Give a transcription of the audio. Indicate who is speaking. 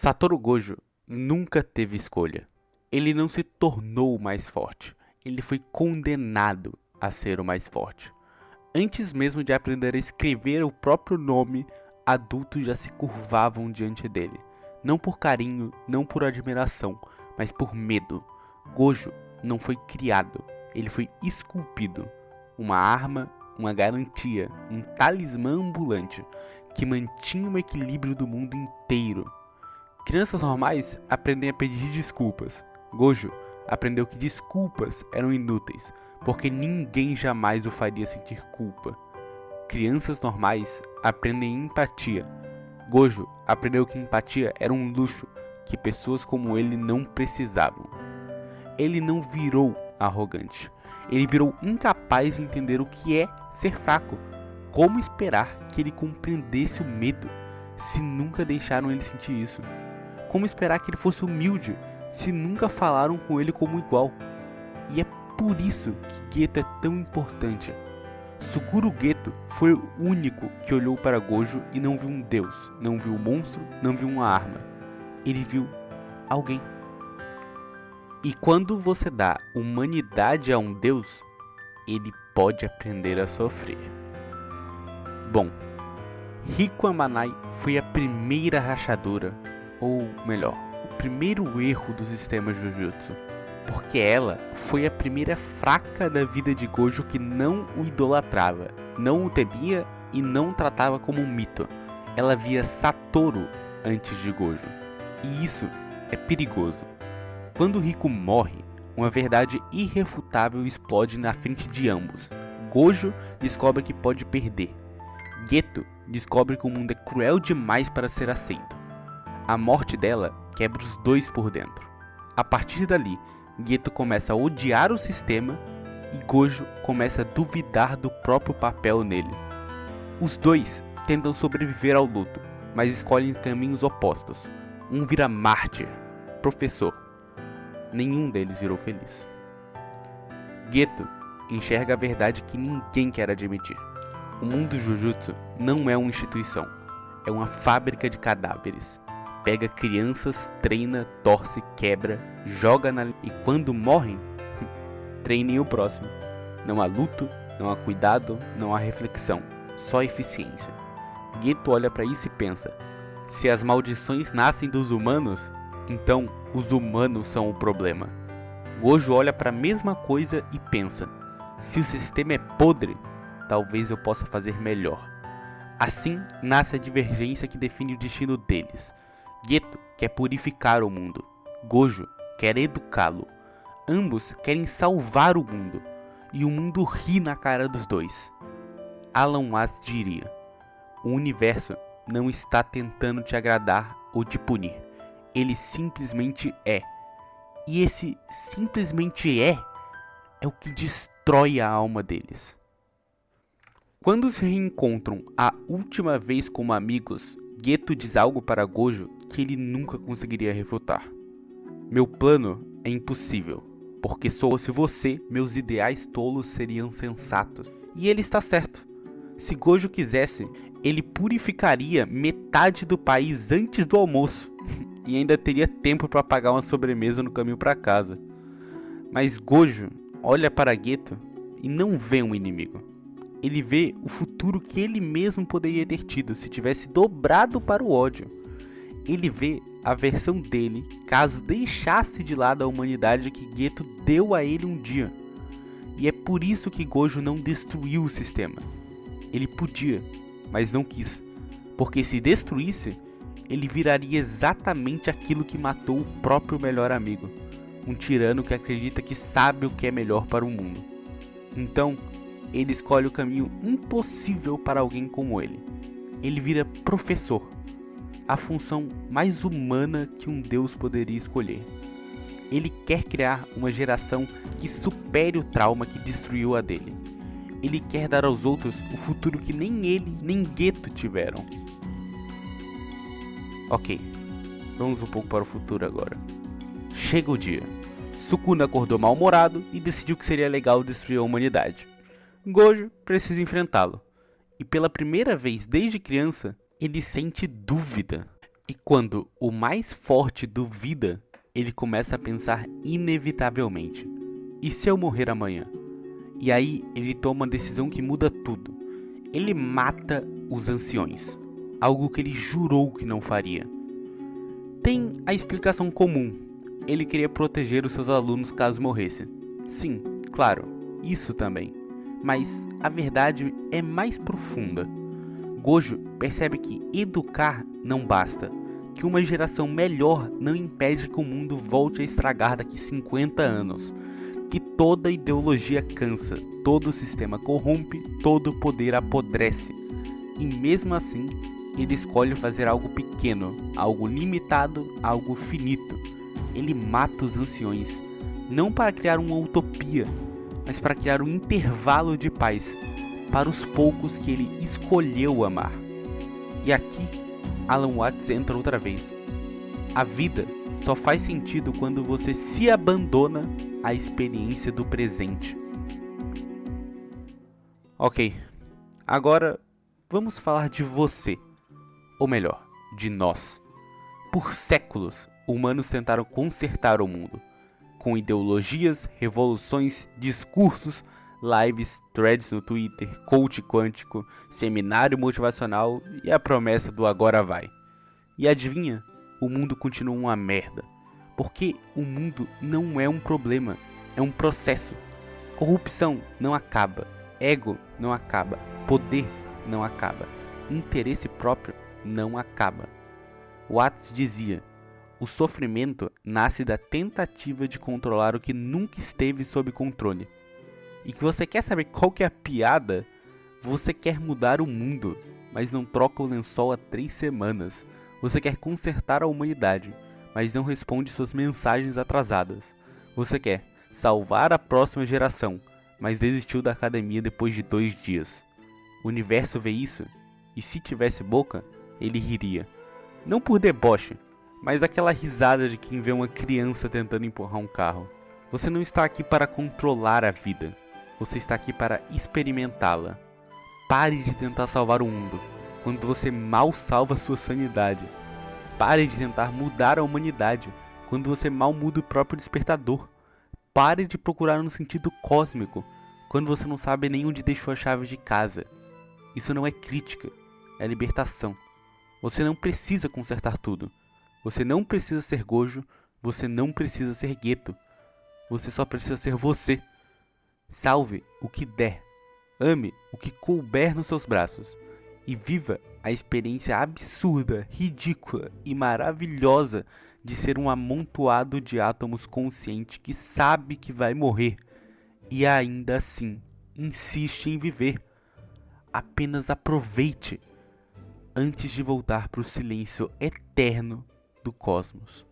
Speaker 1: Satoru Gojo nunca teve escolha. Ele não se tornou o mais forte. Ele foi condenado a ser o mais forte. Antes mesmo de aprender a escrever o próprio nome, adultos já se curvavam diante dele. Não por carinho, não por admiração, mas por medo. Gojo não foi criado, ele foi esculpido. Uma arma, uma garantia, um talismã ambulante que mantinha o equilíbrio do mundo inteiro. Crianças normais aprendem a pedir desculpas. Gojo aprendeu que desculpas eram inúteis, porque ninguém jamais o faria sentir culpa. Crianças normais aprendem empatia. Gojo aprendeu que empatia era um luxo que pessoas como ele não precisavam. Ele não virou arrogante. Ele virou incapaz de entender o que é ser fraco. Como esperar que ele compreendesse o medo se nunca deixaram ele sentir isso? Como esperar que ele fosse humilde se nunca falaram com ele como igual? E é por isso que Geto é tão importante. Suguru Geto foi o único que olhou para Gojo e não viu um deus, não viu um monstro, não viu uma arma. Ele viu alguém. E quando você dá humanidade a um deus, ele pode aprender a sofrer. Bom, Riku Amanai foi a primeira rachadura, ou melhor, o primeiro erro do sistema Jujutsu, porque ela foi a primeira fraca da vida de Gojo que não o idolatrava, não o temia e não o tratava como um mito. Ela via Satoru antes de Gojo, e isso é perigoso. Quando Riku morre, uma verdade irrefutável explode na frente de ambos. Gojo descobre que pode perder. Geto descobre que o mundo é cruel demais para ser aceito. A morte dela quebra os dois por dentro. A partir dali, Geto começa a odiar o sistema e Gojo começa a duvidar do próprio papel nele. Os dois tentam sobreviver ao luto, mas escolhem caminhos opostos. Um vira mártir, professor. Nenhum deles virou feliz. Geto enxerga a verdade que ninguém quer admitir. O mundo Jujutsu não é uma instituição, é uma fábrica de cadáveres. Pega crianças, treina, torce, quebra, joga e quando morrem, treinem o próximo. Não há luto, não há cuidado, não há reflexão, só eficiência. Geto olha para isso e pensa: se as maldições nascem dos humanos, então os humanos são o problema. Gojo olha para a mesma coisa e pensa: se o sistema é podre, talvez eu possa fazer melhor. Assim nasce a divergência que define o destino deles. Geto quer purificar o mundo. Gojo quer educá-lo. Ambos querem salvar o mundo. E o mundo ri na cara dos dois. Alan Watts diria: o universo não está tentando te agradar ou te punir. Ele simplesmente é. E esse simplesmente é o que destrói a alma deles. Quando se reencontram a última vez como amigos, Geto diz algo para Gojo que ele nunca conseguiria refutar. Meu plano é impossível, porque se fosse você, meus ideais tolos seriam sensatos. E ele está certo. Se Gojo quisesse, ele purificaria metade do país antes do almoço. E ainda teria tempo para pagar uma sobremesa no caminho para casa. Mas Gojo olha para Geto e não vê um inimigo. Ele vê o futuro que ele mesmo poderia ter tido se tivesse dobrado para o ódio. Ele vê a versão dele caso deixasse de lado a humanidade que Geto deu a ele um dia. E é por isso que Gojo não destruiu o sistema. Ele podia, mas não quis. Porque se destruísse, ele viraria exatamente aquilo que matou o próprio melhor amigo. Um tirano que acredita que sabe o que é melhor para o mundo. Então, ele escolhe o caminho impossível para alguém como ele. Ele vira professor. A função mais humana que um deus poderia escolher. Ele quer criar uma geração que supere o trauma que destruiu a dele. Ele quer dar aos outros o futuro que nem ele nem Geto tiveram. Ok, vamos um pouco para o futuro agora. Chega o dia. Sukuna acordou mal-humorado e decidiu que seria legal destruir a humanidade. Gojo precisa enfrentá-lo. E pela primeira vez desde criança, ele sente dúvida. E quando o mais forte duvida, ele começa a pensar inevitavelmente: e se eu morrer amanhã? E aí ele toma uma decisão que muda tudo. Ele mata os anciões, algo que ele jurou que não faria. Tem a explicação comum: ele queria proteger os seus alunos caso morresse. Sim, claro, isso também. Mas a verdade é mais profunda. Gojo percebe que educar não basta, que uma geração melhor não impede que o mundo volte a estragar daqui 50 anos, que toda ideologia cansa, todo sistema corrompe, todo poder apodrece. E mesmo assim, ele escolhe fazer algo pequeno, algo limitado, algo finito. Ele mata os anciões, não para criar uma utopia, mas para criar um intervalo de paz para os poucos que ele escolheu amar. E aqui, Alan Watts entra outra vez. A vida só faz sentido quando você se abandona à experiência do presente. Ok, agora vamos falar de você, ou melhor, de nós. Por séculos, humanos tentaram consertar o mundo, com ideologias, revoluções, discursos, lives, threads no Twitter, coach quântico, seminário motivacional e a promessa do agora vai. E adivinha? O mundo continua uma merda. Porque o mundo não é um problema, é um processo. Corrupção não acaba, ego não acaba, poder não acaba, interesse próprio não acaba. Watts dizia: o sofrimento nasce da tentativa de controlar o que nunca esteve sob controle. E que você quer saber qual que é a piada? Você quer mudar o mundo, mas não troca o lençol há 3 semanas. Você quer consertar a humanidade, mas não responde suas mensagens atrasadas. Você quer salvar a próxima geração, mas desistiu da academia depois de 2 dias. O universo vê isso, e se tivesse boca, ele riria. Não por deboche, mas aquela risada de quem vê uma criança tentando empurrar um carro. Você não está aqui para controlar a vida. Você está aqui para experimentá-la. Pare de tentar salvar o mundo, quando você mal salva sua sanidade. Pare de tentar mudar a humanidade, quando você mal muda o próprio despertador. Pare de procurar um sentido cósmico, quando você não sabe nem onde deixou a chave de casa. Isso não é crítica, é libertação. Você não precisa consertar tudo. Você não precisa ser Gojo, você não precisa ser Gueto. Você só precisa ser você. Salve o que der. Ame o que couber nos seus braços. E viva a experiência absurda, ridícula e maravilhosa de ser um amontoado de átomos consciente que sabe que vai morrer e ainda assim insiste em viver. Apenas aproveite antes de voltar para o silêncio eterno do cosmos.